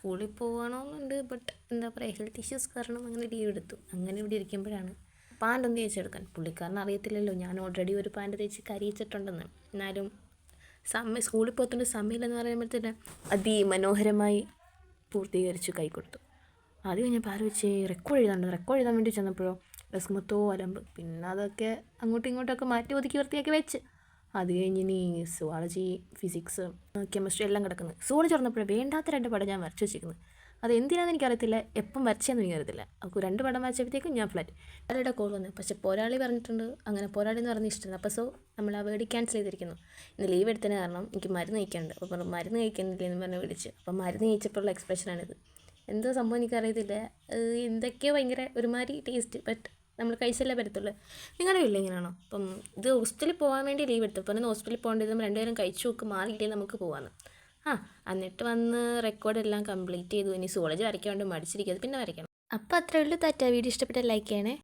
സ്കൂളിൽ പോകണമെന്നുണ്ട്. ബട്ട് എന്താ പറയുക, ഹെൽത്ത് ഇഷ്യൂസ് കാരണം അങ്ങനെ ലീവ് എടുത്തു. അങ്ങനെ ഇവിടെ ഇരിക്കുമ്പോഴാണ് പാൻ്റ് ഒന്ന് തേച്ചെടുക്കാൻ. പുള്ളിക്കാരൻ അറിയത്തില്ലല്ലോ ഞാൻ ഓൾറെഡി ഒരു പാൻ്റ് തേച്ച് കരിയിച്ചിട്ടുണ്ടെന്ന്. എന്നാലും സ്കൂളിൽ പോകത്തോണ്ട് സമയമില്ലെന്ന് പറയുമ്പോഴത്തേന് അതിമനോഹരമായി പൂർത്തീകരിച്ചു കൈ കൊടുത്തു. അത് കഴിഞ്ഞപ്പോൾ ആലോചിച്ച് റെക്കോർഡ് എഴുതാൻ വേണ്ടി ചെന്നപ്പോഴോ ഡെസ്ക് മൊത്തവും അലമ്പ്. പിന്നെ അതൊക്കെ അങ്ങോട്ടും ഇങ്ങോട്ടൊക്കെ മാറ്റി ഒതുക്കി വൃത്തിയാക്കി വെച്ച്. അത് കഴിഞ്ഞ് ഇനി സുവോളജി, ഫിസിക്സ്, കെമിസ്ട്രി എല്ലാം കിടക്കുന്നത്. സുവോളജി തുറന്നപ്പോഴേ വേണ്ടാത്ത 2 പടം ഞാൻ വരച്ച് വെച്ചിരിക്കുന്നത്. അത് എന്തിനാണെന്ന് എനിക്കറിയത്തില്ല, എപ്പം വരച്ചതെന്ന് എനിക്കറിയത്തില്ല. അപ്പോൾ 2 പടം വരച്ചപ്പോഴത്തേക്കും ഞാൻ ഫ്ലാറ്റ്. അവരുടെ കോൾ വന്നു. പക്ഷേ പോരാളി പറഞ്ഞിട്ടുണ്ട്, അങ്ങനെ പോരാളി എന്ന് പറഞ്ഞ് ഇഷ്ടമാണ്. അപ്പോൾ നമ്മൾ ആ വേർഡ് ക്യാൻസൽ ചെയ്തിരിക്കുന്നു. ഇന്ന് ലീവ് എടുത്തതിന് കാരണം എനിക്ക് മരുന്ന് കഴിക്കാനുണ്ട്. അപ്പോൾ മരുന്ന് കഴിക്കുന്നില്ല എന്ന് പറഞ്ഞ് വിളിച്ച്. അപ്പോൾ മരുന്ന് കഴിച്ചപ്പോഴുള്ള എക്സ്പ്രഷനാണിത്. എന്തോ സംഭവം എനിക്കറിയത്തില്ല. എന്തൊക്കെയോ ഭയങ്കര ഒരുമാതിരി ടേസ്റ്റ്. ബട്ട് നമ്മൾ കഴിച്ചല്ലേ പറ്റത്തുള്ളൂ. നിങ്ങളുടെ വീട്ടിൽ എങ്ങനെയാണോ? അപ്പം ഇത് ഹോസ്പിറ്റലിൽ പോകാൻ വേണ്ടി ലീവ് എടുത്തു. അപ്പോൾ ഹോസ്പിറ്റലിൽ പോകേണ്ടത് 2 പേരും കഴിച്ചു നോക്ക്, മാറിയില്ലേ നമുക്ക് പോകാമെന്ന്. എന്നിട്ട് വന്ന് റെക്കോർഡെല്ലാം കംപ്ലീറ്റ് ചെയ്തു. ഇനി സുവോളജി വരയ്ക്കാൻ വേണ്ടി മടിച്ചിരിക്കുന്നത്, പിന്നെ വരയ്ക്കണം. അപ്പോൾ അത്രയേ ഉള്ളൂ. വീഡിയോ ഇഷ്ടപ്പെട്ടാൽ ലൈക്ക് ചെയ്യണേ.